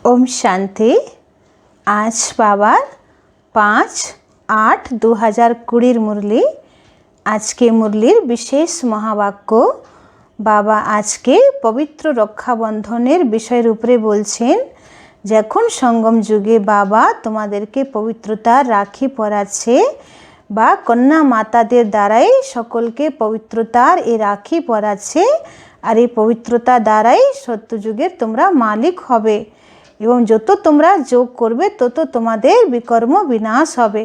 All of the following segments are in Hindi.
ओम शांति। आज बाबार 5-8-2020 मुरली। आज के मुरलिर विशेष महावाक्य बाबा आज के पवित्र रक्षाबंधनेर विषयेर उपरे बोलছেন। যখন সঙ্গম যুগে বাবা তোমাদেরকে পবিত্রতার রাখি পরাচ্ছে বা কন্যা মাতাদের দ্বারাই সকলকে পবিত্রতার এই রাখি পরাচ্ছে, আর এই পবিত্রতা দ্বারাই সত্যযুগের তোমরা মালিক হবে এবং যত তোমরা যোগ করবে তত তোমাদের বিকর্ম বিনাশ হবে।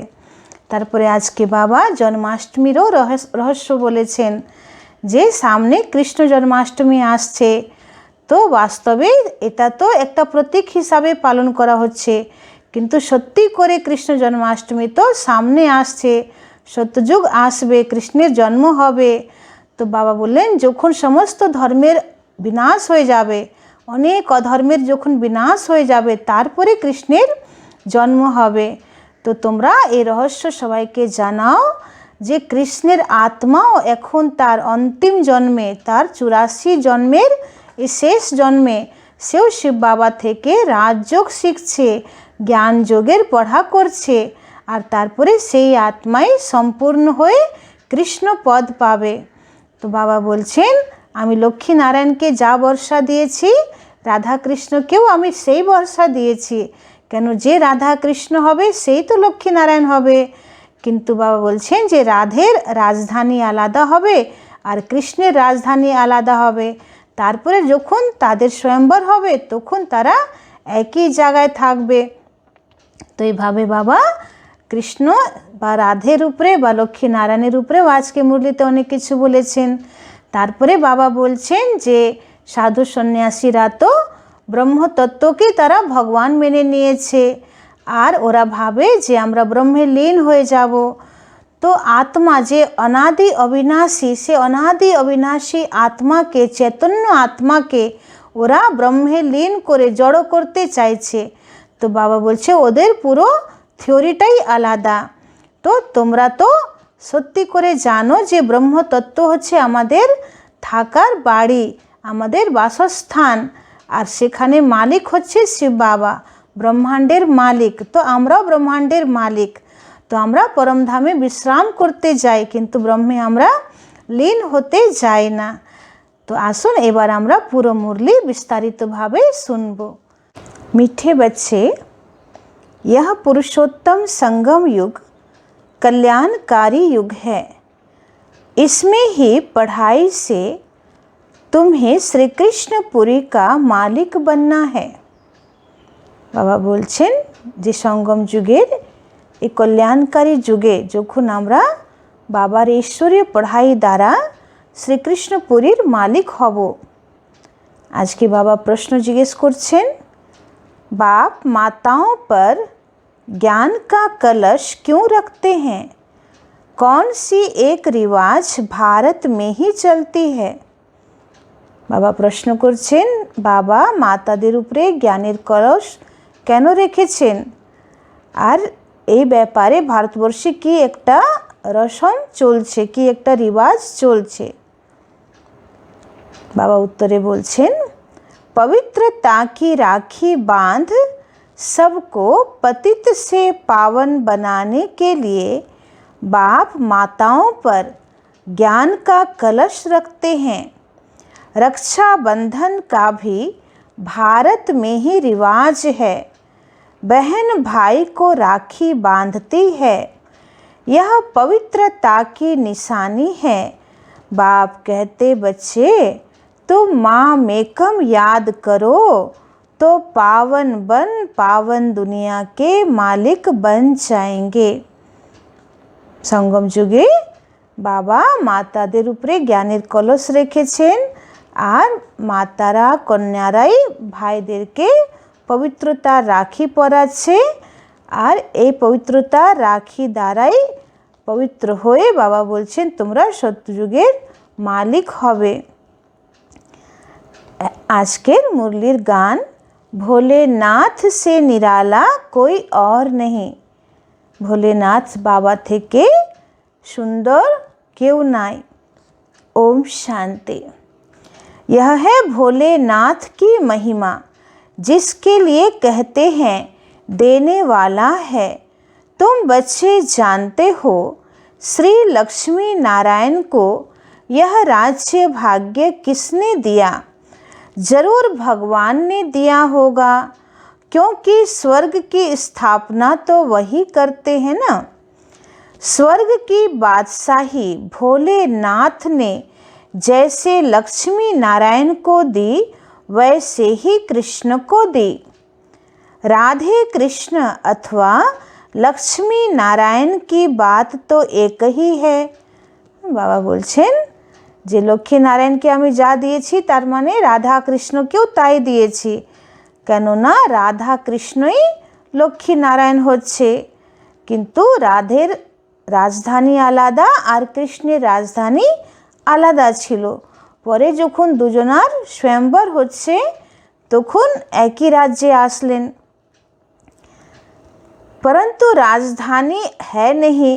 তারপরে আজকে বাবা জন্মাষ্টমীরও রহস্য বলেছেন যে সামনে কৃষ্ণ জন্মাষ্টমী আসছে। তো বাস্তবে এটা তো একটা প্রতীক হিসাবে পালন করা হচ্ছে, কিন্তু সত্যি করে কৃষ্ণ জন্মাষ্টমী তো সামনে আসছে, সত্যযুগ আসবে, কৃষ্ণের জন্ম হবে। তো বাবা বললেন যখন সমস্ত ধর্মের বিনাশ হয়ে যাবে, অনেক অধর্মের যখন বিনাশ হয়ে যাবে, তারপরে কৃষ্ণের জন্ম হবে। তো তোমরা এই রহস্য সবাইকে জানাও যে কৃষ্ণের আত্মাও এখন তার অন্তিম জন্মে, তার 84 জন্মের এই শেষ জন্মে সেও শিব বাবা থেকে রাজযোগ শিখছে, জ্ঞান যোগের পড়া করছে, আর তারপরে সেই আত্মাই সম্পূর্ণ হয়ে কৃষ্ণ পদ পাবে। তো বাবা বলছেন আমি লক্ষ্মী নারায়ণকে যা বর্ষা দিয়েছি, রাধা কৃষ্ণকেও আমি সেই বর্ষা দিয়েছি। কেন, যে রাধা কৃষ্ণ হবে সেই তো লক্ষ্মী নারায়ণ হবে। কিন্তু বাবা বলছেন যে রাধের রাজধানী আলাদা হবে আর কৃষ্ণের রাজধানী আলাদা হবে। তারপরে যখন তাদের স্বয়ম্বর হবে তখন তারা একই জায়গায় থাকবে। তো এইভাবে বাবা কৃষ্ণ বা রাধের উপরে বা লক্ষ্মী নারায়ণের উপরেও আজকে মুরলিতে অনেক কিছু বলেছেন। তারপরে বাবা বলছেন যে সাধু সন্ন্যাসীরা তো ব্রহ্মতত্ত্বকে তারা ভগবান মেনে নিয়েছে, আর ওরা ভাবে যে আমরা ব্রহ্মে লীন হয়ে যাব। তো আত্মা যে অনাদি অবিনাশী, সে অনাদি অবিনাশী আত্মাকে, চৈতন্য আত্মাকে ওরা ব্রহ্মে লীন করে জড় করতে চাইছে। তো বাবা বলছে ওদের পুরো থিওরিটাই আলাদা। তো তোমরা তো সত্যি করে জানো যে ব্রহ্মতত্ত্ব হচ্ছে আমাদের থাকার বাড়ি, আমাদের বাসস্থান, আর সেখানে মালিক হচ্ছে শিব বাবা, ব্রহ্মাণ্ডের মালিক। তো আমরাও ব্রহ্মাণ্ডের মালিক। তো আমরা পরমধামে বিশ্রাম করতে যাই, কিন্তু ব্রহ্মে আমরা লীন হতে যাই না। তো আসুন এবার আমরা পুরো মুরলি বিস্তারিতভাবে শুনব। मीठे बच्चे, यह पुरुषोत्तम संगम युग कल्याणकारी युग है। इसमें ही पढ़ाई से तुम्हें श्री कृष्णपुरी का मालिक बनना है। বাবা বলছেন যে সঙ্গম যুগের এই কল্যাণকারী যুগে যখন আমরা বাবার ঈশ্বরীয় পড়াই দ্বারা শ্রীকৃষ্ণপুরীর মালিক হব। আজকে বাবা প্রশ্ন জিজ্ঞেস করছেন, बाप माताओं पर ज्ञान का कलश क्यों रखते हैं? कौन सी एक रिवाज भारत में ही चलती है? बाबा प्रश्न करছেন बाबा माताদের উপরে জ্ঞানের কলস কেন রেখেছেন, আর এই ব্যাপারে ভারতবর্ষে কি একটা রসম চলছে, কি একটা রিবাজ চলছে? বাবা উত্তরে বলছেন पवित्रता की राखी बांध सबको पतित से पावन बनाने के लिए बाप माताओं पर ज्ञान का कलश रखते हैं। रक्षाबंधन का भी भारत में ही रिवाज है। बहन भाई को राखी बांधती है, यह पवित्रता की निशानी है। बाप कहते बच्चे तो माँ मेकम याद करो तो पावन बन पावन दुनिया के मालिक बन जाएंगे। সঙ্গম যুগে বাবা মাতাদের উপরে জ্ঞানের কলস রেখেছেন, আর মাতারা কন্যারাই ভাইদেরকে পবিত্রতার রাখি পরাচ্ছে, আর এই পবিত্রতার রাখি দ্বারাই পবিত্র হয়ে বাবা বলছেন তোমরা সত্যযুগের মালিক হবে। আজকের মুরলির গান ভোলেনাথ সে নিরালা কোই और नहीं। ভোলেনাথ বাবা থেকে সুন্দর কেউ নাই। ओम शांति। यह है भोलेनाथ की महिमा जिसके लिए कहते हैं देने वाला है। तुम बच्चे जानते हो श्री लक्ष्मी नारायण को यह राज्य भाग्य किसने दिया? जरूर भगवान ने दिया होगा, क्योंकि स्वर्ग की स्थापना तो वही करते हैं ना। स्वर्ग की बादशाही भोलेनाथ ने जैसे लक्ष्मी नारायण को दी, वैसे ही कृष्ण को दी। राधे कृष्ण अथवा लक्ष्मी नारायण की बात तो एक ही है। बाबा बोलছেন যে লক্ষ্মী নারায়ণকে আমি যা দিয়েছি তার মানে রাধা কৃষ্ণকেও তাই দিয়েছি, কেননা রাধা কৃষ্ণই লক্ষ্মী নারায়ণ হচ্ছে। কিন্তু রাধের রাজধানী আলাদা আর কৃষ্ণের রাজধানী আলাদা ছিল। পরে যখন দুজনার स्वयंवर হচ্ছে তখন একই রাজ্যে আসলেন। परंतु राजधानी है नहीं,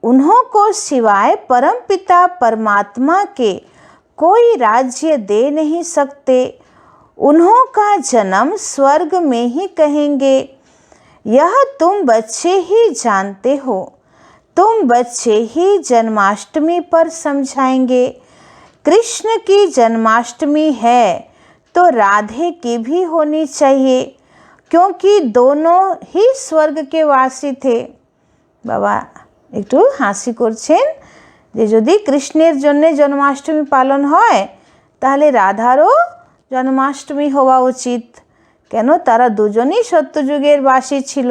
उन्हों को सिवाय परमपिता परमात्मा के कोई राज्य दे नहीं सकते। उन्हों का जन्म स्वर्ग में ही कहेंगे। यह तुम बच्चे ही जानते हो। तुम बच्चे ही जन्माष्टमी पर समझाएंगे। कृष्ण की जन्माष्टमी है तो राधे की भी होनी चाहिए, क्योंकि दोनों ही स्वर्ग के वासी थे। बाबा একটু হাসি করছেন যে যদি কৃষ্ণের জন্য জন্মাষ্টমী পালন হয় তাহলে রাধারও জন্মাষ্টমী হওয়া উচিত, কেন তারা দুজনেই সত্যযুগের বাসী ছিল।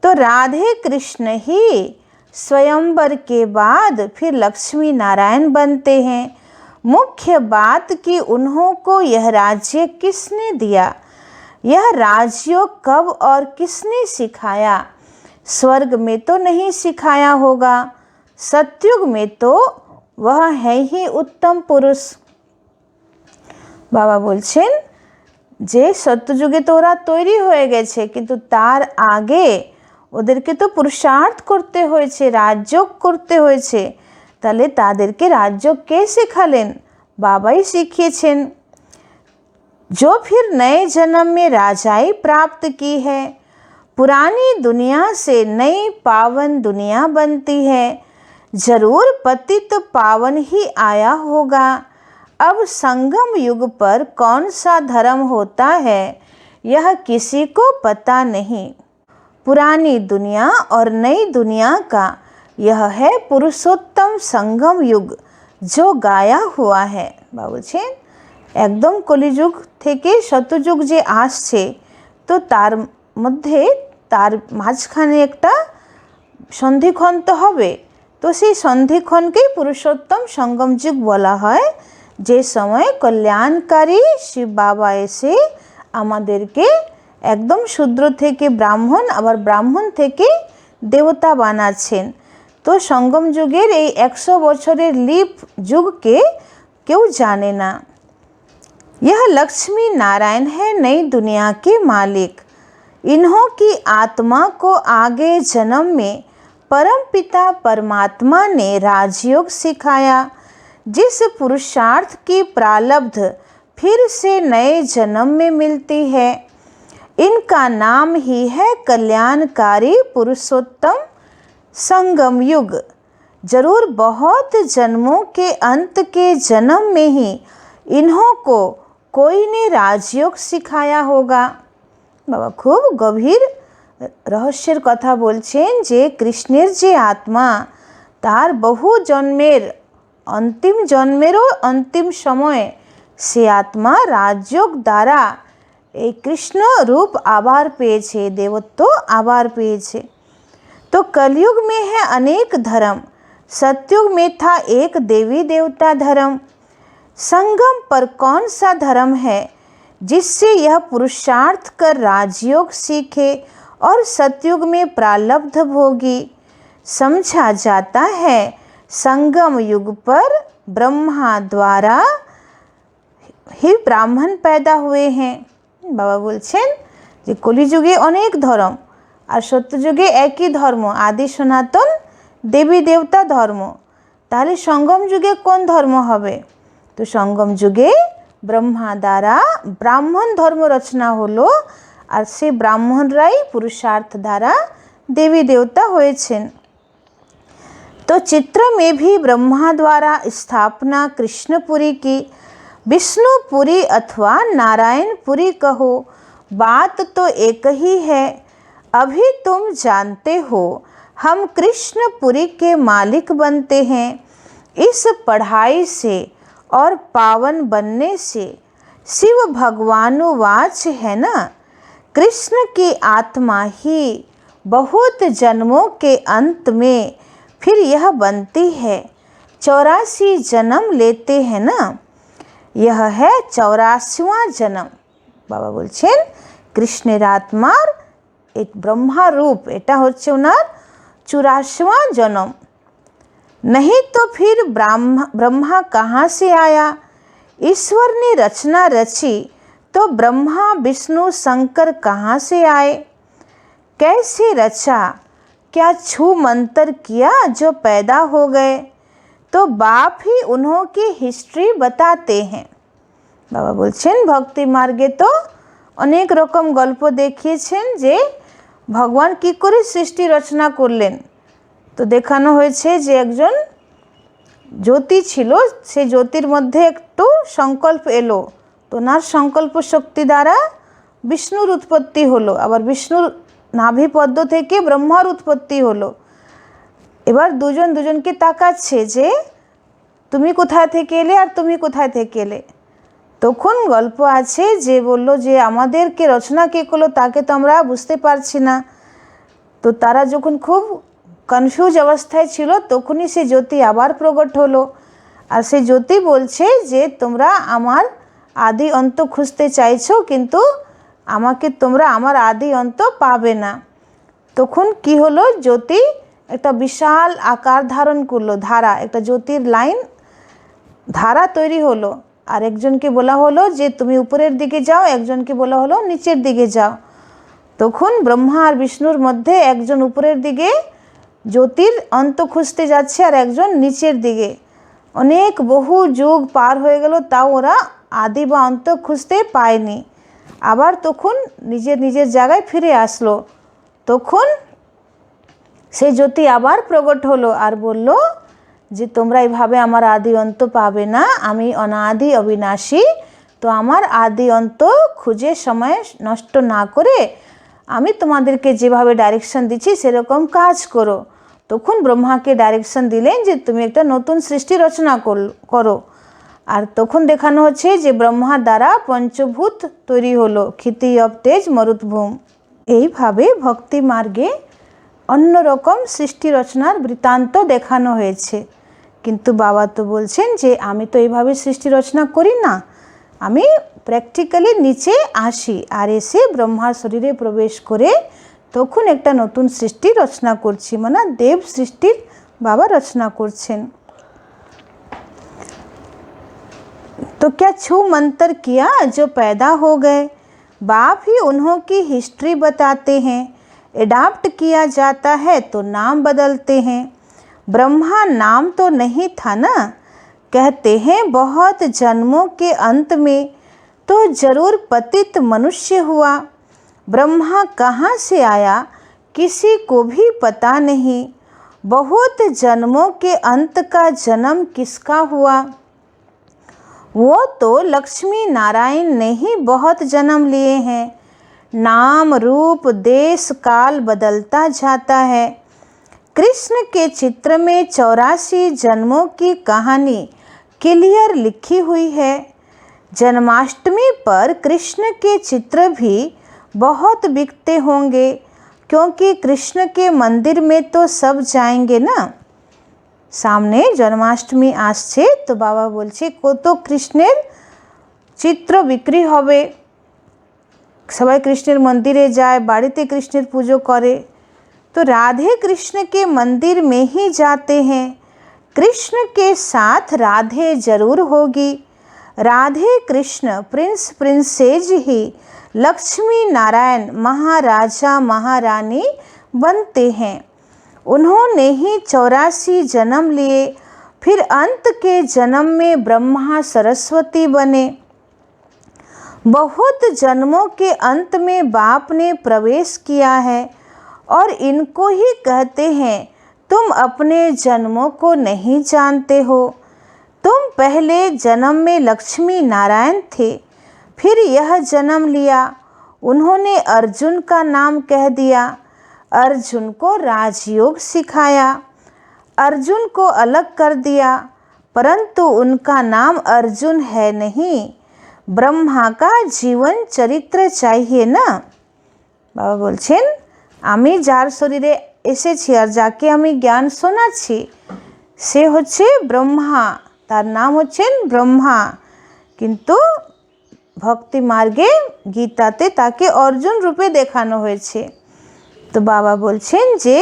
तो राधे कृष्ण ही स्वयंवर के बाद फिर लक्ष्मी नारायण बनते हैं। मुख्य बात कि उन्हों को यह राज्य किसने दिया, यह राजयोग कब और किसने सिखाया? स्वर्ग में तो नहीं सिखाया होगा, सतयुग में तो वह है ही उत्तम पुरुष। बाबा बोलছেন যে সত্যযুগে তো ওরা তৈরি হয়ে গেছে, কিন্তু তার আগে ওদেরকে তো পুরুষার্থ করতে হয়েছে, রাজযোগ করতে হয়েছে। তাহলে তাদেরকে রাজযোগ কে শেখালেন? বাবাই শিখিয়েছেন। जो फिर नए जन्म में राजाई प्राप्त की है, पुरानी दुनिया से नई पावन दुनिया बनती है। जरूर पतित पावन ही आया होगा। अब संगम युग पर कौन सा धर्म होता है यह किसी को पता नहीं। पुरानी दुनिया और नई दुनिया का यह है पुरुषोत्तम संगम युग जो गाया हुआ है। बाबूजी একদম কলিযুগ থেকে শতযুগ যে আসছে, তো তার মধ্যে তার মাঝখানে একটা সন্ধিক্ষণ তো হবে। তো সেই সন্ধিক্ষণকেই পুরুষোত্তম সঙ্গম যুগ বলা হয়, যে সময় কল্যাণকারী শিব বাবা এসে আমাদেরকে একদম শূদ্র থেকে ব্রাহ্মণ, আবার ব্রাহ্মণ থেকে দেবতা বানাচ্ছেন। তো সঙ্গম যুগের এই 100 বছরের লিপ যুগকে কেউ জানে না। यह लक्ष्मी नारायण है नई दुनिया के मालिक। इन्हों की आत्मा को आगे जन्म में परमपिता परमात्मा ने राजयोग सिखाया, जिस पुरुषार्थ की प्रारब्ध फिर से नए जन्म में मिलती है। इनका नाम ही है कल्याणकारी पुरुषोत्तम संगम युग। जरूर बहुत जन्मों के अंत के जन्म में ही इन्हों को कोई ने राजयोग सिखाया होगा। बाबा खूब गभीर रहस्येर कथा बोलছেন যে কৃষ্ণের যে আত্মা, তার বহু জন্মের অন্তিম জন্মেরও অন্তিম সময়ে সে আত্মা রাজযোগ দ্বারা এই কৃষ্ণ রূপ আবার পেয়েছে, দেবত্ব আবার পেয়েছে। तो कलयुग में है अनेक धर्म, सतयुग में था एक देवी देवता धर्म। संगम पर कौन सा धर्म है जिससे यह पुरुषार्थ कर राजयोग सीखे और सतयुग में प्रारब्ध भोगी? समझा जाता है संगम युग पर ब्रह्मा द्वारा ही ब्राह्मण पैदा हुए हैं। बाबा बोलছেন যে কলিযুগে অনেক ধর্ম আর সত্যযুগে একই ধর্ম, আদি সনাতন দেবী দেবতা ধর্ম। তাহলে সঙ্গম যুগে কোন ধর্ম হবে? तो संगम जुगे ব্রহ্মা দ্বারা ব্রাহ্মণ ধর্ম রচনা হলো, আর সেই ব্রাহ্মণরাই पुरुषार्थ द्वारा देवी देवता হয়েছেন। तो चित्र में भी ब्रह्मा द्वारा स्थापना कृष्णपुरी की, विष्णुपुरी अथवा नारायणपुरी कहो, बात तो एक ही है। अभी तुम जानते हो हम कृष्णपुरी के मालिक बनते हैं। इस पढ़ाई से और पावन बनने से शिव भगवानुवाच है ना, कृष्ण की आत्मा ही बहुत जन्मों के अंत में फिर यह बनती है, 84 जन्म लेते हैं ना। यह है 84वां जन्म। बाबा बोलছেন কৃষ্ণের আত্মার एक ब्रह्मा रूप, এটা হচ্ছে ওনার 84वां जन्म। नहीं तो फिर ब्रह्मा कहाँ से आया? ईश्वर ने रचना रची तो ब्रह्मा विष्णु शंकर कहाँ से आए? कैसे रचा? क्या छू मंतर किया जो पैदा हो गए? तो बाप ही उन्हों की हिस्ट्री बताते हैं। बाबा बोलছেন भक्ति मार्गे तो अनेक रकम गल्प দেখিয়েছেন যে ভগবান কি করে সৃষ্টি রচনা করলেন। তো দেখানো হয়েছে যে একজন জ্যোতি ছিল, সেই জ্যোতির মধ্যে একটু সংকল্প এলো, তো ওনার সংকল্প শক্তি দ্বারা বিষ্ণুর উৎপত্তি হলো, আবার বিষ্ণুর নাভিপদ্ম থেকে ব্রহ্মার উৎপত্তি হলো। এবার দুজন দুজনকে তাকাচ্ছে যে তুমি কোথায় থেকে এলে আর তুমি কোথায় থেকে এলে। তখন গল্প আছে যে বলল যে আমাদেরকে রচনা কে করলো তাকে তো আমরা বুঝতে পারছি না। তো তারা যখন খুব কনফিউজ অবস্থায় ছিল তখনই সে জ্যোতি আবার প্রকট হলো, আর সেই জ্যোতি বলছে যে তোমরা আমার আদি অন্ত খুঁজতে চাইছো, কিন্তু আমাকে তোমরা আমার আদি অন্ত পাবে না। তখন কি হলো, জ্যোতি একটা বিশাল আকার ধারণ করলো, ধারা, একটা জ্যোতির লাইন ধারা তৈরি হলো। আর একজনকে বলা হলো যে তুমি উপরের দিকে যাও, একজনকে বলা হলো নিচের দিকে যাও। তখন ব্রহ্মা আর বিষ্ণুর মধ্যে একজন উপরের দিকে জ্যোতির অন্ত খুঁজতে যাচ্ছে আর একজন নিচের দিকে। অনেক বহু যুগ পার হয়ে গেল, তাও ওরা আদি বা অন্ত খুঁজতে পায়নি। আবার তখন নিজের নিজের জায়গায় ফিরে আসলো। তখন সেই জ্যোতি আবার প্রকট হলো আর বলল যে তোমরা এইভাবে আমার আদি অন্ত পাবে না, আমি অনাদি অবিনাশী। তো আমার আদি অন্ত খুঁজে সময় নষ্ট না করে আমি তোমাদেরকে যেভাবে ডাইরেকশন দিচ্ছি সেরকম কাজ করো। তখন ব্রহ্মাকে ডাইরেকশন দিলেন যে তুমি একটা নতুন সৃষ্টি রচনা করো। আর তখন দেখানো হচ্ছে যে ব্রহ্মার দ্বারা পঞ্চভূত তৈরি হলো, ক্ষিতি অব তেজ মরুদ্ভূম। এইভাবে ভক্তি মার্গে অন্যরকম সৃষ্টি রচনার বৃত্তান্ত দেখানো হয়েছে। কিন্তু বাবা তো বলছেন যে আমি তো এইভাবে সৃষ্টি রচনা করি না, আমি প্র্যাকটিক্যালি নিচে আসি আর এসে ব্রহ্মার শরীরে প্রবেশ করে তখন একটা নতুন সৃষ্টি রচনা করছি, মানে দেব সৃষ্টির বাবা রচনা করছেন। तो क्या छू मंतर किया जो पैदा हो गए? बाप ही उन्हों की हिस्ट्री बताते हैं। एडाप्ट किया जाता है तो नाम बदलते हैं। ब्रह्मा नाम तो नहीं था ना, कहते हैं बहुत जन्मों के अंत में तो जरूर पतित मनुष्य हुआ। ब्रह्मा कहाँ से आया किसी को भी पता नहीं। बहुत जन्मों के अंत का जन्म किसका हुआ? वो तो लक्ष्मी नारायण ने ही बहुत जन्म लिए हैं। नाम रूप देश काल बदलता जाता है। कृष्ण के चित्र में 84 जन्मों की कहानी क्लियर लिखी हुई है। जन्माष्टमी पर कृष्ण के चित्र भी बहुत बिकते होंगे, क्योंकि कृष्ण के मंदिर में तो सब जाएंगे ना। সামনে জন্মাষ্টমী আসছে, তো বাবা বলছে কত কৃষ্ণের চিত্র বিক্রি হবে, সবাই কৃষ্ণের মন্দিরে যায়, বাড়িতে কৃষ্ণের পুজো করে। तो राधे कृष्ण के मंदिर में ही जाते हैं। कृष्ण के साथ राधे जरूर होगी। राधे कृष्ण प्रिंस प्रिंसेज ही लक्ष्मी नारायण महाराजा महारानी बनते हैं। उन्होंने ही 84 जन्म लिए, फिर अंत के जन्म में ब्रह्मा सरस्वती बने। बहुत जन्मों के अंत में बाप ने प्रवेश किया है और इनको ही कहते हैं तुम अपने जन्मों को नहीं जानते हो। तुम पहले जन्म में लक्ष्मी नारायण थे, फिर यह जन्म लिया। उन्होंने अर्जुन का नाम कह दिया, अर्जुन को राजयोग सिखाया, अर्जुन को अलग कर दिया, परंतु उनका नाम अर्जुन है नहीं। ब्रह्मा का जीवन चरित्र चाहिए ना। बाबा बोलছেন আমি যার শরীরে এসেছি আর যাকে আমি জ্ঞান শোনাচ্ছি সে হচ্ছে ব্রহ্মা, তার নাম হচ্ছেন ব্রহ্মা, কিন্তু ভক্তি মার্গে গীতাতে তাকে অর্জুন রূপে দেখানো হয়েছে। তো বাবা বলছেন যে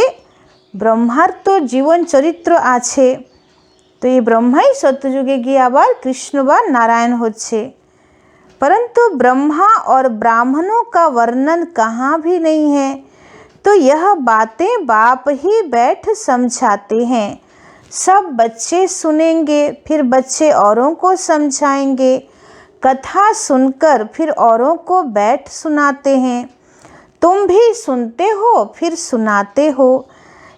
ব্রহ্মার তো জীবন চরিত্র আছে, তো এই ব্রহ্মাই সত্যযুগে গিয়ে আবার কৃষ্ণ বা নারায়ণ হচ্ছে। परंतु ब्रह्मा और ब्राह्मणों का वर्णन कहाँ भी नहीं है, तो यह बातें बाप ही बैठ समझाते हैं। सब बच्चे सुनेंगे, फिर बच्चे औरों को समझाएंगे। कथा सुनकर फिर औरों को बैठ सुनाते हैं। तुम भी सुनते हो फिर सुनाते हो।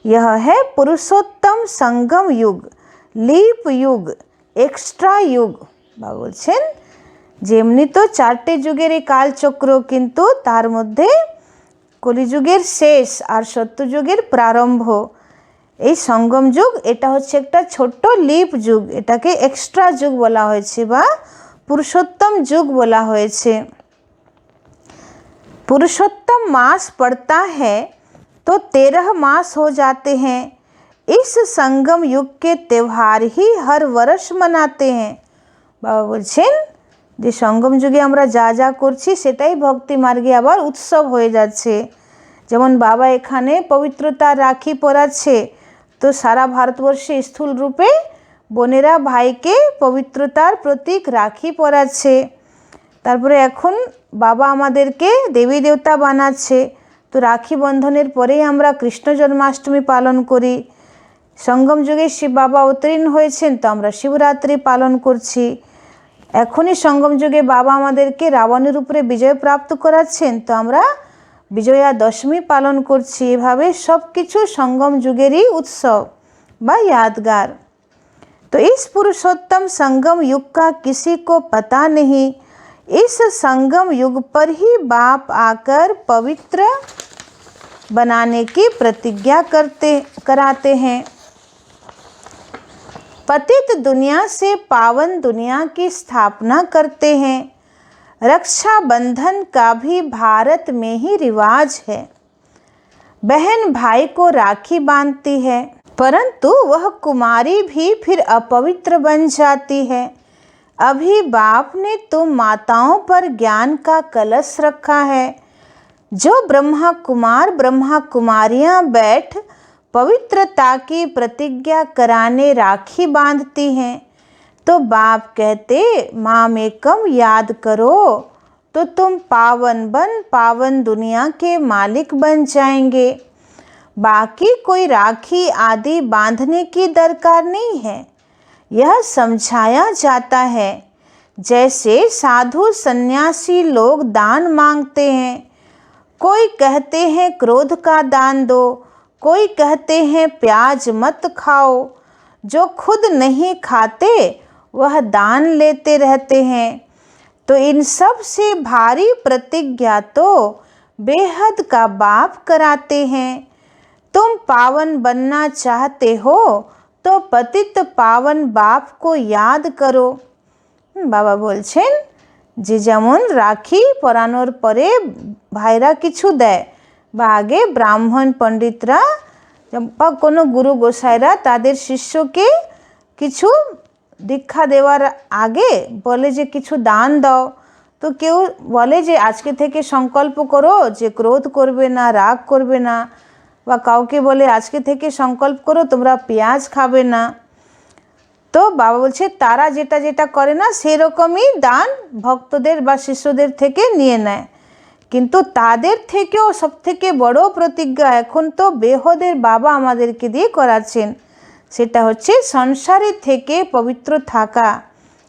यह है पुरुषोत्तम संगम युग, लीप युग, एक्स्ट्रा युग। बाबा बोलছেন যেমনি তো চারটে যুগের এই কালচক্র, কিন্তু তার মধ্যে কলিযুগের শেষ আর সত্যযুগের প্রারম্ভ, এই সঙ্গম যুগ, এটা হচ্ছে একটা ছোট্ট লিপ যুগ। এটাকে এক্সট্রা যুগ বলা হয়েছে বা পুরুষোত্তম যুগ বলা হয়েছে। पुरुषोत्तम मास पड़ता है तो 13 मास हो जाते हैं। इस संगम युग के त्यौहार ही हर वर्ष मनाते हैं। बाबा বলছেন যে সঙ্গম যুগে আমরা যা যা করছি সেটাই ভক্তি মার্গে আবার উৎসব হয়ে যাচ্ছে। যেমন বাবা এখানে পবিত্রতার রাখি পরাচ্ছে, তো সারা ভারতবর্ষে স্থূল রূপে বোনেরা ভাইকে পবিত্রতার প্রতীক রাখি পরাচ্ছে। তারপরে এখন বাবা আমাদেরকে দেবী দেবতা বানাচ্ছে, তো রাখি বন্ধনের পরেই আমরা কৃষ্ণ জন্মাষ্টমী পালন করি। সঙ্গম যুগে শিব বাবা অবতীর্ণ হয়েছেন, তো আমরা শিবরাত্রি পালন করছি। এখনই সঙ্গম যুগে বাবা আমাদেরকে রাবণের উপরে বিজয় প্রাপ্ত করাচ্ছেন, তো আমরা বিজয়া দশমী পালন করছি। এভাবে সব কিছু সঙ্গম যুগেরই উৎসব বা यादगार। तो इस पुरुषोत्तम संगम युग का किसी को पता नहीं। इस संगम युग पर ही बाप आकर पवित्र बनाने की प्रतिज्ञा कराते हैं। पतित दुनिया से पावन दुनिया की स्थापना करते हैं। रक्षाबंधन का भी भारत में ही रिवाज है। बहन भाई को राखी बांधती है, परंतु वह कुमारी भी फिर अपवित्र बन जाती है। अभी बाप ने तो माताओं पर ज्ञान का कलश रखा है। जो ब्रह्मा कुमार ब्रह्मा कुमारियां बैठ पवित्रता की प्रतिज्ञा कराने राखी बांधती हैं, तो बाप कहते मामेकम याद करो, तो तुम पावन दुनिया के मालिक बन जाएंगे। बाकी कोई राखी आदि बांधने की दरकार नहीं है। यह समझाया जाता है जैसे साधु सन्यासी लोग दान मांगते हैं। कोई कहते हैं क्रोध का दान दो, कोई कहते हैं प्याज मत खाओ। जो खुद नहीं खाते वह दान लेते रहते हैं। तो इन सब से भारी प्रतिज्ञा तो बेहद का बाप कराते हैं। तुम पावन बनना चाहते हो तो पतित पावन बाप को याद करो। बाबा বলছেন যে যেমন রাখি পরানোর পরে ভাইরা কিছু দেয়, বা আগে ব্রাহ্মণ পণ্ডিতরা বা কোনো গুরু গোসাইরা তাদের শিষ্যকে কিছু দীক্ষা দেওয়ার আগে বলে যে কিছু দান দাও। তো কেউ বলে যে আজকে থেকে সংকল্প করো যে ক্রোধ করবে না, রাগ করবে না, বা কাউকে বলে আজকে থেকে সংকল্প করো তোমরা পেঁয়াজ খাবে না। তো বাবা বলছে তারা যেটা যেটা করে না সেরকমই দান ভক্তদের বা শিষ্যদের থেকে নিয়ে নেয়, কিন্তু তাদের থেকেও সবথেকে বড় প্রতিজ্ঞা এখন তো বেহদের বাবা আমাদেরকে দিয়ে করাচ্ছেন, সেটা হচ্ছে সংসারের থেকে পবিত্র থাকা।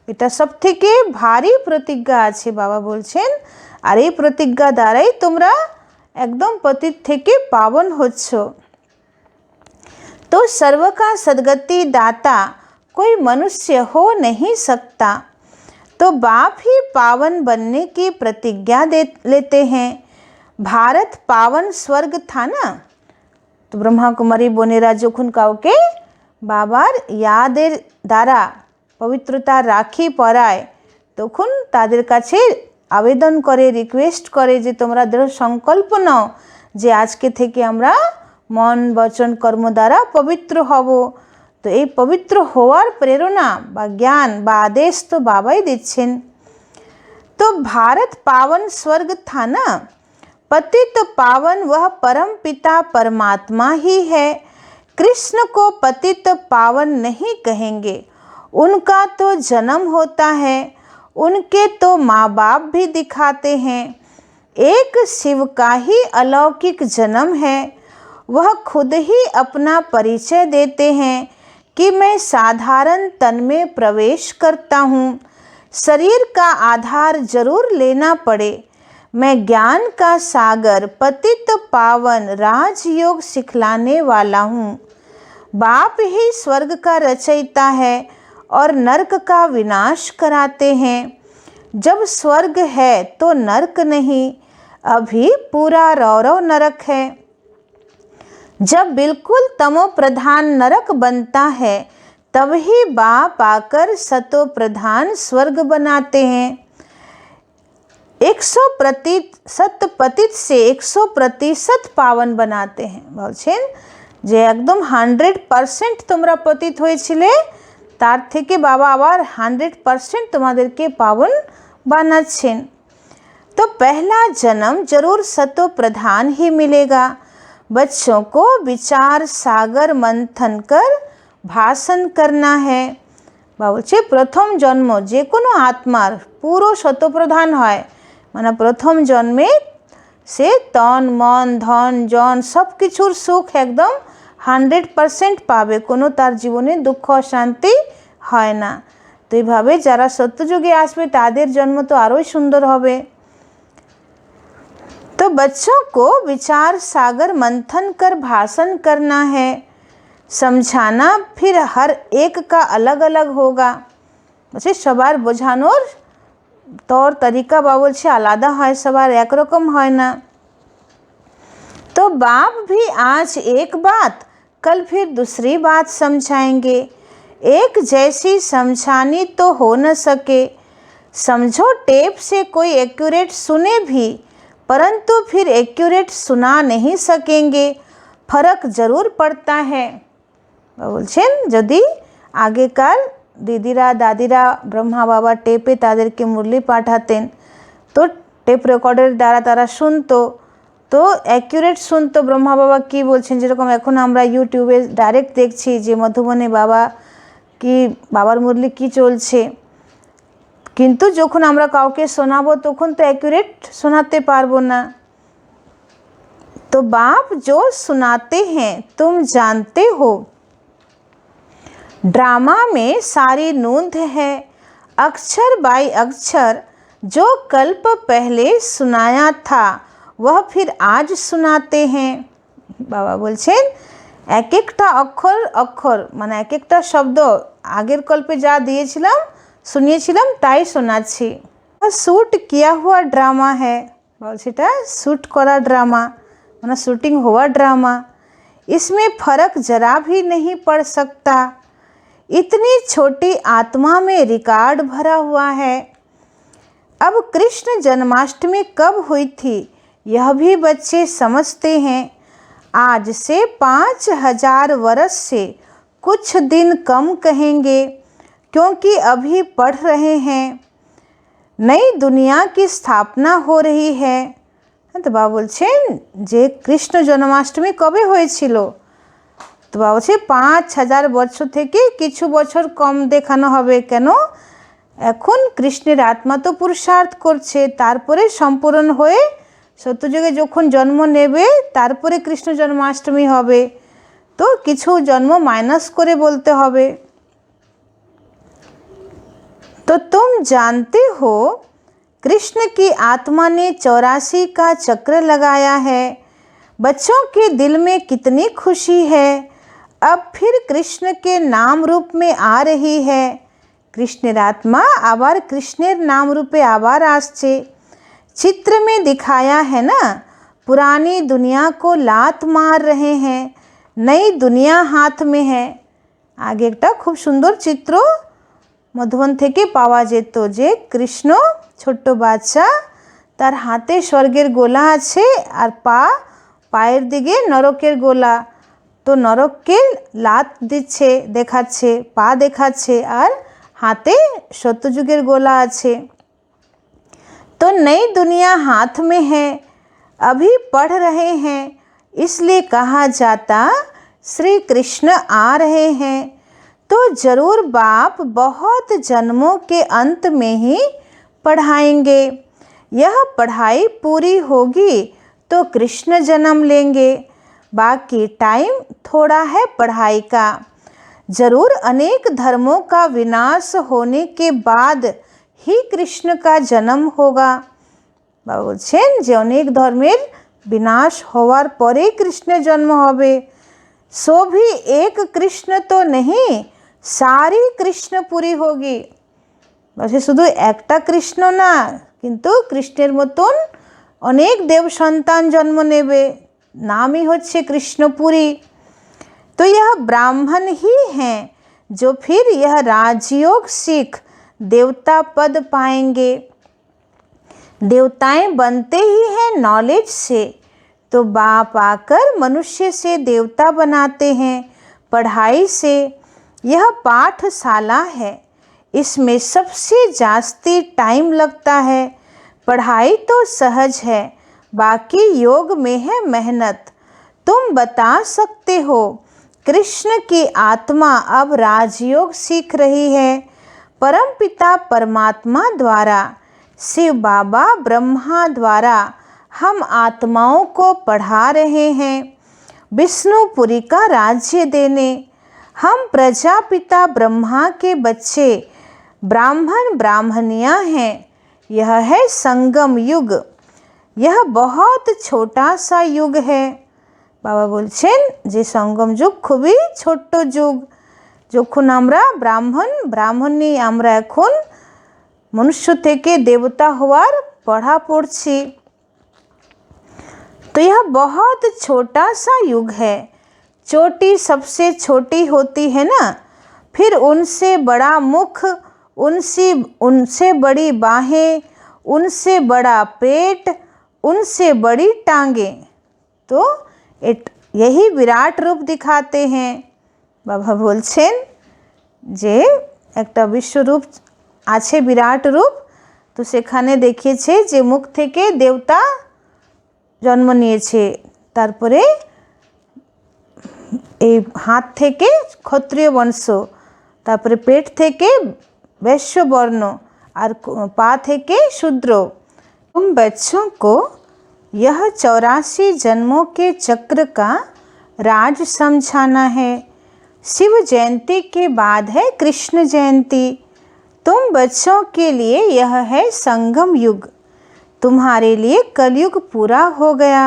এটা সবথেকে ভারী প্রতিজ্ঞা আছে বাবা বলছেন। আর এই প্রতিজ্ঞা দ্বারাই তোমরা একদম পতিত থেকে পাवन হচ্ছ। तो सर्व का सद्गति दाता कोई मनुष्य हो नहीं सकता। तो बाप ही पावन बनने की प्रतिज्ञा लेते हैं। भारत पावन स्वर्ग था ना, तो ब्रह्मा कुमारी बोनेरा যখন কাউকে বাবার ইয়াদের দ্বারা পবিত্রতা রাখি পরায় তখন তাদের কাছে আবেদন করে, রিকোয়েস্ট করে যে তোমরা দৃঢ় সংকল্প নাও যে আজকে থেকে আমরা মন বচন কর্ম দ্বারা পবিত্র হব। তো এই পবিত্র হওয়ার প্রেরণা বা জ্ঞান বা আদেশ তো বাবাই দিচ্ছেন। तो भारत पावन स्वर्ग था ना, पतित पावन वह परम पिता परमात्मा ही है। कृष्ण को पतित पावन नहीं कहेंगे, उनका तो जन्म होता है, उनके तो माँ बाप भी दिखाते हैं। एक शिव का ही अलौकिक जन्म है, वह खुद ही अपना परिचय देते हैं कि मैं साधारण तन में प्रवेश करता हूँ। शरीर का आधार जरूर लेना पड़े, मैं ज्ञान का सागर पतित पावन राजयोग सिखलाने वाला हूँ। बाप ही स्वर्ग का रचयिता है और नरक का विनाश कराते हैं। जब स्वर्ग है तो नरक नहीं, अभी पूरा रौरव नरक है। जब बिल्कुल तमो प्रधान नरक बनता है तब ही बाप आकर सतो प्रधान स्वर्ग बनाते हैं। 100% पतित से 100% पावन बनाते हैं। বলছেন যে একদম 100% তোমরা পতিত হয়েছিলে, তার থেকে বাবা আবার 100% তোমাদেরকে পাवन বানাচ্ছেন। तो पहला जन्म जरूर सतो प्रधान ही मिलेगा। बच्चों को विचार सागर मंथन कर भाषण करना है। বলছে প্রথম জন্ম যে কোনো আত্মার পুরো শতপ্রধান হয়, মানে প্রথম জন্মে সে তন মন ধন জন সব কিছুর সুখ একদম 100% পাবে, কোনো তার জীবনে দুঃখ অশান্তি হয় না। তো এইভাবে যারা সত্যযুগে আসবে তাদের জন্ম তো আরোই সুন্দর হবে। तो बच्चों को विचार सागर मंथन कर भाषण करना है, समझाना फिर हर एक का अलग अलग होगा। বলছে সবার বোঝানোর तौर तरीका বা বলছে আলাদা হয়, সবার একরকম হয় না। तो बाप भी आज एक बात कल फिर दूसरी बात समझाएंगे, एक जैसी समझानी तो हो न सके। समझो टेप से कोई एक्यूरेट सुने भी परंतु फिर एक्यूरेट सुना नहीं सकेंगे, फर्क जरूर पड़ता है। বলছেন যদি আগেকার দিদিরা দাদিরা ব্রহ্মা বাবা টেপে তাদেরকে মুরলি পাঠাতেন, তো টেপ রেকর্ডের দ্বারা তারা শুনতো, তো অ্যাকিউরেট শুনতো ব্রহ্মা বাবা কি বলছেন। যেরকম এখন আমরা ইউটিউবে ডাইরেক্ট দেখছি যে মধুবনে বাবা কি বাবার মুরলি কি চলছে, কিন্তু যখন আমরা কাউকে শোনাবো তখন তো অ্যাকিউরেট শোনাতে পারবো না। तो बाप जो सुनाते हैं तुम जानते हो, ड्रामा में सारी नूंद है, अक्षर बाई अक्षर जो कल्प पहले सुनाया था वह फिर आज सुनाते हैं। बाबा बोलছেন এক একটা অক্ষর অক্ষর মানে এক একটা শব্দ আগের কল্পে যা দিয়েছিলাম শুনিয়েছিলাম তাই শোনাচ্ছি। শ্যুট কিয়া হুয়া ড্রামা है, বলছে এটা শ্যুট করা ড্রামা মানে शूटिंग हुआ ड्रामा, इसमें फ़र्क जरा भी नहीं पड़ सकता। इतनी छोटी आत्मा में रिकॉर्ड भरा हुआ है। अब कृष्ण जन्माष्टमी कब हुई थी यह भी बच्चे समझते हैं। आज से 5000 वर्ष से कुछ दिन कम कहेंगे, क्योंकि अभी पढ़ रहे हैं। नई दुनिया की स्थापना हो रही है। তো বাবা বলছেন যে কৃষ্ণ জন্মাষ্টমী কবে হয়েছিল, তো বাবা বলছে 5000 বছর থেকে কিছু বছর কম দেখানো হবে। কেন? এখন কৃষ্ণের আত্মা তো পুরুষার্থ করছে, তারপরে সম্পূর্ণ হয়ে সত্যযুগে যখন জন্ম নেবে তারপরে কৃষ্ণ জন্মাষ্টমী হবে, তো কিছু জন্ম মাইনাস করে বলতে হবে। तो तुम जानते हो कृष्ण की आत्मा ने 84 का चक्र लगाया है। बच्चों के दिल में कितनी खुशी है, अब फिर कृष्ण के नाम रूप में आ रही है। कृष्णेर आत्मा आबार कृष्णेर नाम रूपे आबार आसছে। चित्र में दिखाया है ना, पुरानी दुनिया को लात मार रहे हैं, नई दुनिया हाथ में है। आगे एक खूब सुंदर चित्र मधुबन থেকে পাওয়া যেত যে কৃষ্ণ ছোট্ট বাচ্চা, তার হাতে স্বর্গের গোলা আছে আর পায়ের দিকে নরকের গোলা। তো নরককে লাত দিচ্ছে, দেখাচ্ছে, পা দেখাচ্ছে আর হাতে সত্যযুগের গোলা আছে। तो नई दुनिया हाथ में है, अभी पढ़ रहे हैं, इसलिए कहा जाता श्री कृष्ण आ रहे हैं। तो जरूर बाप बहुत जन्मों के अंत में ही पढ़ाएंगे। यह पढ़ाई पूरी होगी तो कृष्ण जन्म लेंगे। बाकी टाइम थोड़ा है पढ़ाई का। जरूर अनेक धर्मों का विनाश होने के बाद ही कृष्ण का जन्म होगा। बाबा बोलছেন যে अनेक धर्मेर विनाश होवार परे कृष्ण जन्म होबे। सो भी एक कृष्ण तो नहीं, सारी कृष्ण पूरी होगी। बस शुधु एकटा कृष्ण ना, किन्तु कृष्णेर मतन अनेक देव सन्तान जन्म नेबे, नाम ही होच्छे कृष्णपुरी। तो यह ब्राह्मण ही हैं जो फिर यह राजयोग सीख देवता पद पाएंगे। देवताएं बनते ही हैं नॉलेज से, तो बाप आकर मनुष्य से देवता बनाते हैं पढ़ाई से। यह पाठशाला है, इसमें सबसे जास्ती टाइम लगता है। पढ़ाई तो सहज है, बाकी योग में है मेहनत। तुम बता सकते हो कृष्ण की आत्मा अब राजयोग सीख रही है। परमपिता परमात्मा द्वारा, शिव बाबा ब्रह्मा द्वारा हम आत्माओं को पढ़ा रहे हैं विष्णुपुरी का राज्य देने। हम प्रजापिता ब्रह्मा के बच्चे ब्राह्मण ब्राह्मणियाँ हैं। यह है संगम युग। यह बहुत छोटा सा युग है। बाबा बोलছেন যে संगम যুগ খুবই ছোট্ট যুগ। যখন আমরা ব্রাহ্মণী আমরা এখন मनुष्य থেকে देवता হওয়ার पढ़ा পড়ছি। तो यह बहुत छोटा सा युग है। चोटी सबसे छोटी होती है ना, फिर उनसे बड़ा मुख, उनसे बड़ी बाहें, उनसे बड़ा पेट, उनसे बड़ी टांगें। तो यही विराट रूप दिखाते हैं। बाबा बोलছেন যে একটা বিশ্বরূপ আছে, বিরাট রূপ। তো সেখানে দেখিয়েছে যে মুখ থেকে দেবতা জন্ম নিয়েছে, তারপরে এই হাত থেকে ক্ষত্রিয় বংশ, তারপরে পেট থেকে वैश्य वर्ण और पा থেকে शूद्र। तुम बच्चों को यह 84 जन्मों के चक्र का राज समझाना है। शिव जयंती के बाद है कृष्ण जयंती। तुम बच्चों के लिए यह है संगम युग। तुम्हारे लिए कलयुग पूरा हो गया।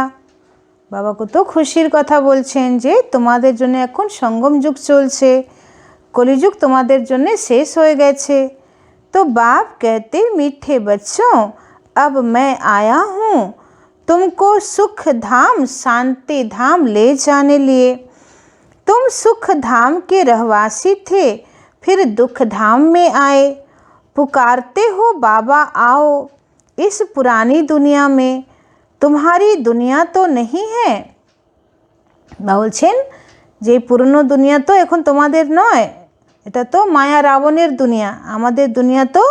बाबा को तो खुशिर कथा बोलছেন যে তোমাদের জন্য এখন संगम যুগ চলছে, कलियुग তোমাদের জন্য शेष हो গেছে। तो बाप कहते मीठे बच्चों, अब मैं आया हूँ तुमको सुख धाम शांति धाम ले जाने लिए। तुम सुख धाम के रहवासी थे, फिर दुख धाम में आए। पुकारते हो बाबा आओ इस पुरानी दुनिया में, तुम्हारी दुनिया तो नहीं है। বলছেন যে পুরনো দুনিয়া তো এখন তোমাদের নয়, এটা তো মায়া রাবণের দুনিয়া। আমাদের দুনিয়া তো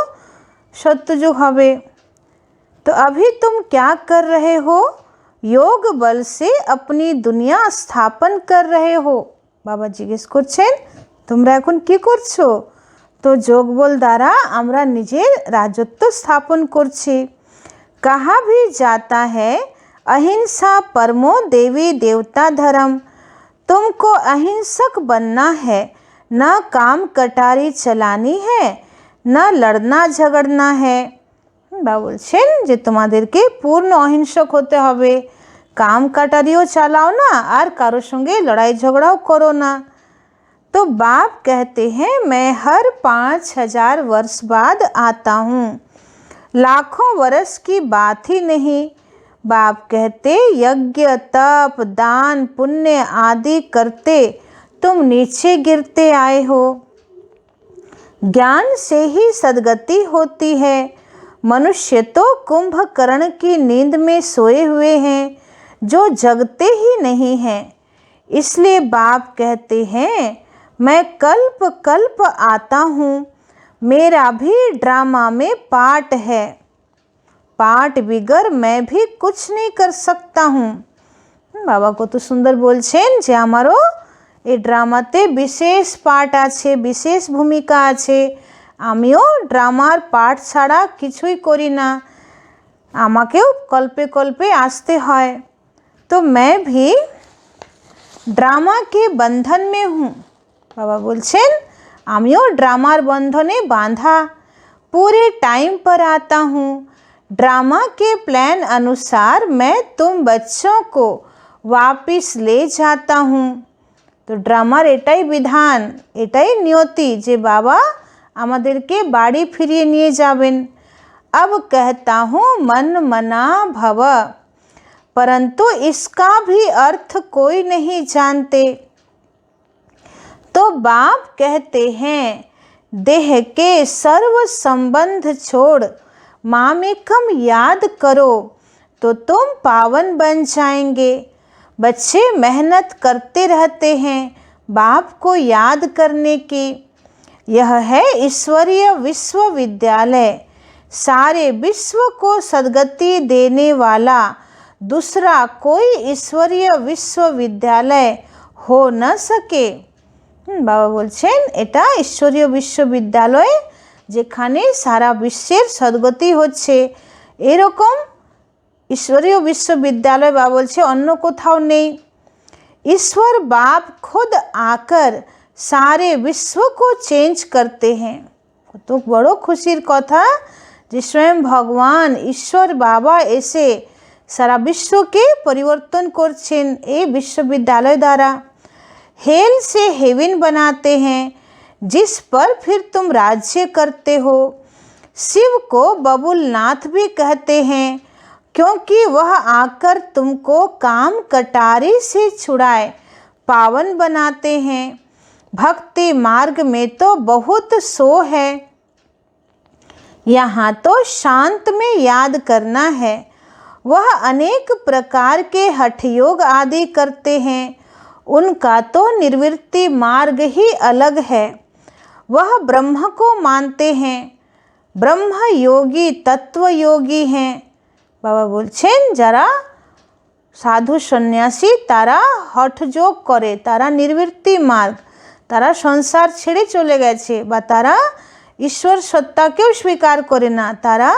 সত্যযুগ হবে। तो अभी तुम क्या कर रहे हो? योग बल से अपनी दुनिया स्थापन कर रहे हो। बाबा जिज्ञेस করছেন তোমরা এখন কি করছো? तो যোগ বল দ্বারা আমরা নিজের রাজত্ব স্থাপন করছি। कहा भी जाता है अहिंसा परमो देवी देवता धर्म। तुमको अहिंसक बनना है, न काम कटारी चलानी है, न लड़ना झगड़ना है। बाबा बोलছেন যে তোমাদেরকে পূর্ণ অহিংসক হতে হবে, কাম কাটারিও চালাও না আর কারোর সঙ্গে লড়াই ঝগড়াও করো না। तो बाप कहते हैं मैं हर 5000 वर्ष बाद आता हूँ, लाखों वर्ष की बात ही नहीं। बाप कहते यज्ञ तप दान पुण्य आदि करते तुम नीचे गिरते आए हो। ज्ञान से ही सद्गति होती है। मनुष्य तो कुंभकर्ण की नींद में सोए हुए हैं जो जगते ही नहीं हैं। इसलिए बाप कहते हैं मैं कल्प कल्प आता हूँ, मेरा भी ड्रामा में पार्ट है, पार्ट बिगर मैं भी कुछ नहीं कर सकता हूँ। बाबा को तो सुंदर बोलছেন যে আমারও এই ড্রামাতে বিশেষ পার্ট আছে, বিশেষ ভূমিকা আছে, আমিও ড্রামার পার্ট ছাড়া কিছুই করি না, আমাকেও কল্পে কল্পে আসতে হয়। तो मैं भी ड्रामा के बंधन में हूँ। बाबा बोलছেন आमियो ड्रामार बंधने बांधा, पूरे टाइम पर आता हूँ। ड्रामा के प्लान अनुसार मैं तुम बच्चों को वापस ले जाता हूँ। तो ड्रामार एटाई विधान, एटाई नियति जे बाबा आमादेरके बाड़ी फिरिए निये जाबेन। अब कहता हूँ मन मना भव, परंतु इसका भी अर्थ कोई नहीं जानते। तो बाप कहते हैं देह के सर्व संबंध छोड़ मामेकम याद करो तो तुम पावन बन जाएंगे। बच्चे मेहनत करते रहते हैं बाप को याद करने की। यह है ईश्वरीय विश्वविद्यालय, सारे विश्व को सद्गति देने वाला दूसरा कोई ईश्वरीय विश्वविद्यालय हो न सके। बाबा बोलছেন এটা ঈশ্বরীয় বিশ্ববিদ্যালয় যেখানে সারা বিশ্বের সদ্গতি হচ্ছে, এরকম ঈশ্বরীয় বিশ্ববিদ্যালয় বাবা বলছে অন্য কোথাও নেই। ईश्वर बाप खुद आकर सारे विश्व को चेंज करते हैं। तो बड़ो खुशिर कथा যে स्वयं भगवान ईश्वर बाबा এসে सारा विश्व के परिवर्तन করছেন এই বিশ্ববিদ্যালয় দ্বারা। हेल से हेवन बनाते हैं जिस पर फिर तुम राज्य करते हो। शिव को बबुलनाथ भी कहते हैं क्योंकि वह आकर तुमको काम कटारी से छुड़ाए पावन बनाते हैं। भक्ति मार्ग में तो बहुत सो है, यहाँ तो शांत में याद करना है। वह अनेक प्रकार के हठ योग आदि करते हैं, उनका तो निर्वृत्ति मार्ग ही अलग है। वह ब्रह्म को मानते हैं, ब्रह्म योगी तत्व योगी हैं। बाबा बोलছেন যারা সাধু সন্ন্যাসী তারা হঠ যোগ করে, তারা নির্বৃত্তি মার্গ, তারা সংসার ছেড়ে চলে গেছে বা তারা ঈশ্বর সত্তাকেও স্বীকার করে না, তারা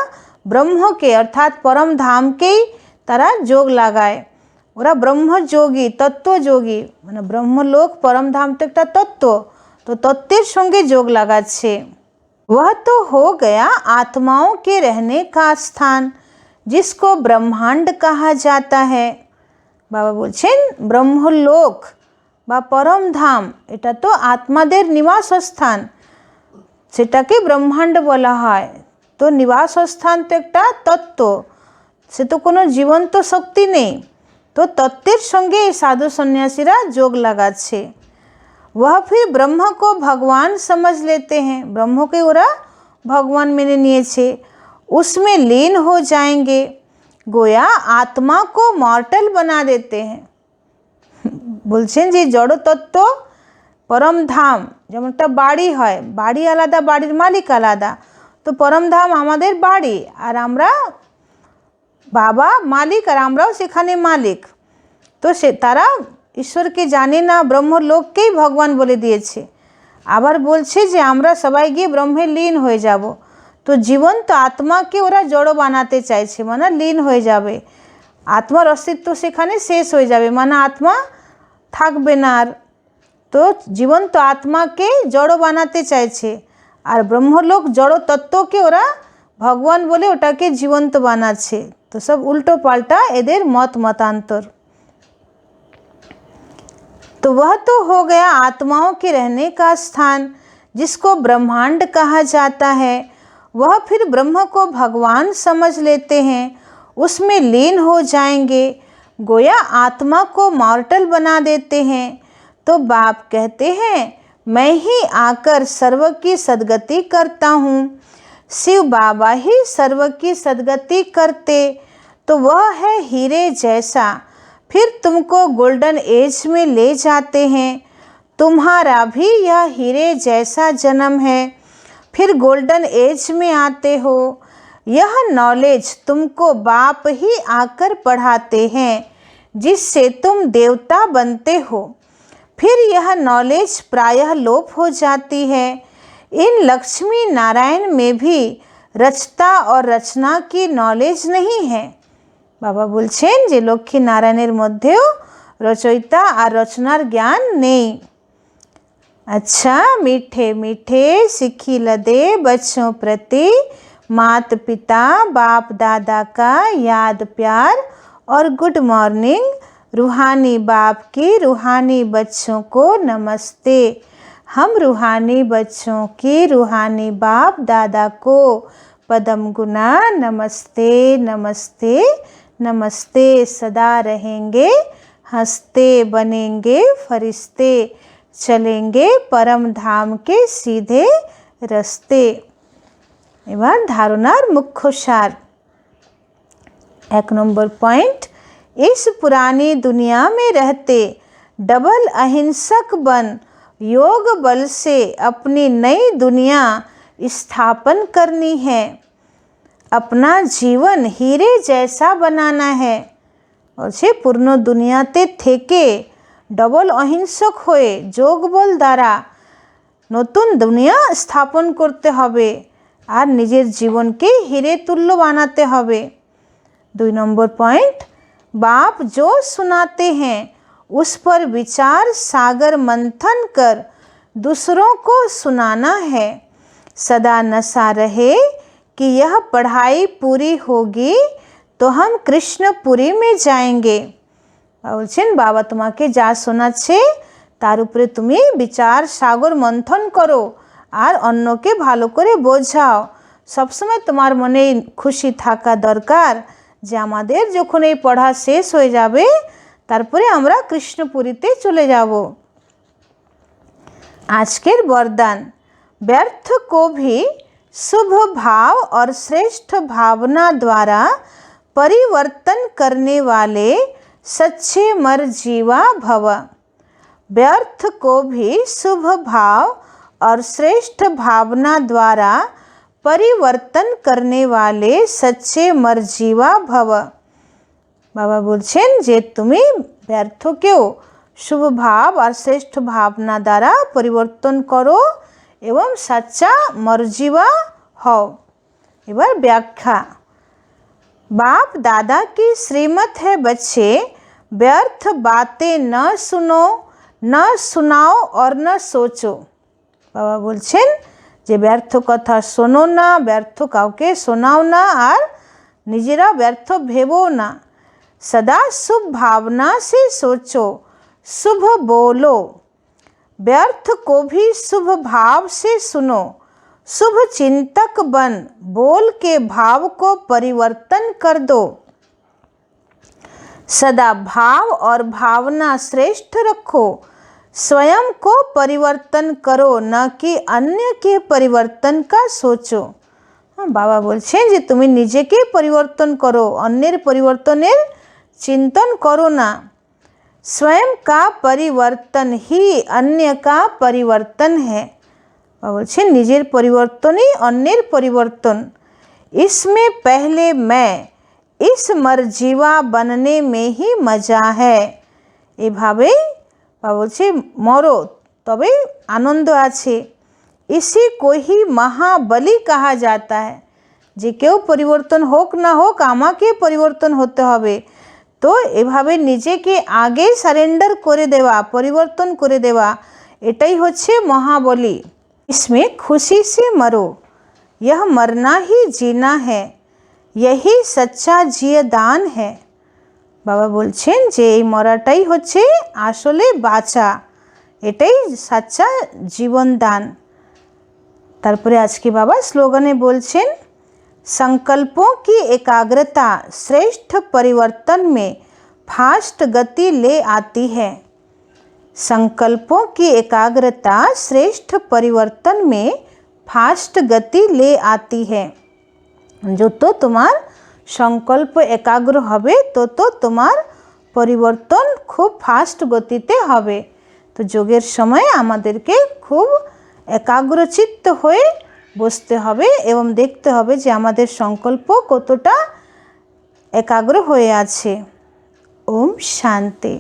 ব্রহ্মকে অর্থাৎ পরম ধামকেই তারা যোগ লাগায়। ওরা ব্রহ্মযোগী তত্ত্বযোগী, মানে ব্রহ্মলোক পরমধাম তো একটা তত্ত্ব, তো তত্ত্বের সঙ্গে যোগ লাগাচ্ছে। वह तो हो गया आत्माओं के रहने का स्थान जिसको ब्रह्मांड कहा जाता है। बाबा बोलছেন ব্রহ্মলোক বা পরমধাম এটা তো আত্মাদের নিবাস স্থান, সেটাকে ব্রহ্মাণ্ড বলা হয়। তো নিবাস স্থান তো একটা তত্ত্ব, সে তো কোনো জীবন্ত শক্তি নেই, तो तत्वेर संगे साधु सन्यासीरा जोग लगाচ্ছে। वह फिर ब्रह्म को भगवान समझ लेते हैं, ब्रह्म के ओरा भगवान मेने निয়েছে, उसमें लीन हो जाएंगे, गोया आत्मा को मॉर्टल बना देते हैं। বলছেন যে জড় তত্ত্ব পরম ধাম যেমন একটা বাড়ি হয়, বাড়ি আলাদা, বাড়ির মালিক আলাদা, তো পরম ধাম আমাদের বাড়ি আর আমরা बाबा मालिक और आमराও সেখানে मालिक। तो से तारा ईश्वर के जाने ना, ब्रह्मलोक के ही भगवान बोले दिएছে। आबार बोलছে যে আমরা সবাই গিয়ে ব্রহ্মে লীন হয়ে যাব। তো জীবন্ত আত্মাকে ওরা জড় বানাতে চাইছে, মানে লীন হয়ে যাবে, আত্মার অস্তিত্ব সেখানে শেষ হয়ে যাবে, মানে আত্মা থাকবে না আর। তো জীবন্ত আত্মাকে জড় বানাতে চাইছে আর ব্রহ্মলোক জড় তত্ত্বকে ওরা ভগবান বলে ওটাকে জীবন্ত বানাচ্ছে। তো সব উল্টো पाल्टा এদের मत मतांतर। तो वह तो हो गया आत्माओं के रहने का स्थान जिसको ब्रह्मांड कहा जाता है। वह फिर ब्रह्म को भगवान समझ लेते हैं, उसमें लीन हो जाएंगे, गोया आत्मा को मॉर्टल बना देते हैं। तो बाप कहते हैं मैं ही आकर सर्व की सद्गति करता हूँ। शिव बाबा ही सर्व की सद्गति करते तो वह है हीरे जैसा, फिर तुमको गोल्डन एज में ले जाते हैं। तुम्हारा भी यह हीरे जैसा जन्म है, फिर गोल्डन एज में आते हो। यह नॉलेज तुमको बाप ही आकर पढ़ाते हैं, जिससे तुम देवता बनते हो। फिर यह नॉलेज प्रायः लोप हो जाती है। इन लक्ष्मी नारायण में भी रचता और रचना की नॉलेज नहीं है। बाबा बोलছেন যে লক্ষ্মী নারায়ণের মধ্যেও রচয়িতা আর রচনার জ্ঞান নেই। अच्छा, मीठे मीठे सिखी लदे बच्चों प्रति माता पिता बाप दादा का याद प्यार और गुड मॉर्निंग। रूहानी बाप की रूहानी बच्चों को नमस्ते। हम रूहानी बच्चों की रूहानी बाप दादा को पदम गुना नमस्ते नमस्ते नमस्ते। सदा रहेंगे हंसते, बनेंगे फरिश्ते, चलेंगे परम धाम के सीधे रास्ते। एबार धारणार मुख्य सार। 1 नंबर पॉइंट, इस पुरानी दुनिया में रहते डबल अहिंसक बन योग बल से अपनी नई दुनिया स्थापन करनी है। अपना जीवन हीरे जैसा बनाना है। और से पूर्ण दुनियाते थेके डबल अहिंसक हुए जोग बल द्वारा नतून दुनिया स्थापन करते हबे और निजेर जीवन के हीरे तुल्य बनाते हबे। 2 नंबर पॉइंट, बाप जो सुनाते हैं उस पर विचार सागर मंथन कर दूसरों को सुनाना है। सदा नशा रहे कि यह पढ़ाई पूरी होगी तो हम कृष्णपुरी में जाएंगे। বলছেন বাবা তোমাকে যা শোনাচ্ছে তার উপরে তুমি বিচার সাগর মন্থন করো আর অন্যকে ভালো করে বোঝাও। সবসময় তোমার মনে খুশি থাকা দরকার যে আমাদের যখন এই পড়া শেষ হয়ে যাবে তারপরে আমরা কৃষ্ণপুরীতে চলে যাব। আজকের বরদান, व्यर्थ को भी शुभ भाव और श्रेष्ठ भावना द्वारा परिवर्तन करने वाले सच्चे मर जीवा भव। व्यर्थ को भी शुभ भाव और श्रेष्ठ भावना द्वारा परिवर्तन करने वाले सच्चे मर जीवा भव। बाबा बोलছেন যে তুমি ব্যর্থকেও शुभ भाव और श्रेष्ठ भावना द्वारा परिवर्तन करो एवं सच्चा मरजीवा हो। एबार व्याख्या। बाप दादा की श्रीमत है बच्चे, व्यर्थ बातें न सुनो, न सुनाओ और न सोचो। बाबा बोलছেন যে ব্যর্থ কথা শোনো না, ব্যর্থ কাউকে শোনাও না আর নিজেরা ব্যর্থ ভেবো না। सदा शुभ भावना से सोचो, शुभ बोलो। व्यर्थ को भी शुभ भाव से सुनो, शुभ चिंतक बन बोल के भाव को परिवर्तन कर दो। सदा भाव और भावना श्रेष्ठ रखो, स्वयं को परिवर्तन करो न कि अन्य के परिवर्तन का सोचो। बाबा बोलছেন যে তুমি নিজেকে পরিবর্তন করো, অন্যের পরিবর্তনের चिंतन करो ना। स्वयं का परिवर्तन ही अन्य का परिवर्तन है। बोलছেন নিজের परिवर्तनই অন্যের परिवर्तन। इसमें पहले मैं इस मरजीवा बनने में ही मजा है। এভাবেই বলছে মরো তবে আনন্দ আছে। इसी को ही महाबली कहा जाता है। যে কেউ পরিবর্তন হোক না হোক আমাকে পরিবর্তন হতে হবে। তো এভাবে নিজেকে আগে সারেন্ডার করে দেওয়া, পরিবর্তন করে দেওয়া, এটাই হচ্ছে মহাবলী। इसमें खुशी से मरो, यह मरना ही जीना है, यही सच्चा জিয়দান है। বাবা বলছেন যে এই মরাটাই হচ্ছে আসলে বাঁচা, এটাই সাচ্চা জীবনদান। তারপরে আজকে বাবা স্লোগানে বলছেন, संकल्पों की एकाग्रता श्रेष्ठ परिवर्तन में फास्ट गति ले आती है। संकल्पों की एकाग्रता श्रेष्ठ परिवर्तन में फास्ट गति ले आती है। যত তোমার সংকল্প একাগ্র হবে তত তোমার পরিবর্তন খুব ফাস্ট গতিতে হবে। তো যোগের সময় আমাদেরকে খুব একাগ্রচিত্ত হয়ে বসতে হবে এবং দেখতে হবে যে আমাদের সংকল্প কতটা একাগ্র হয়ে আছে। ওম শান্তি।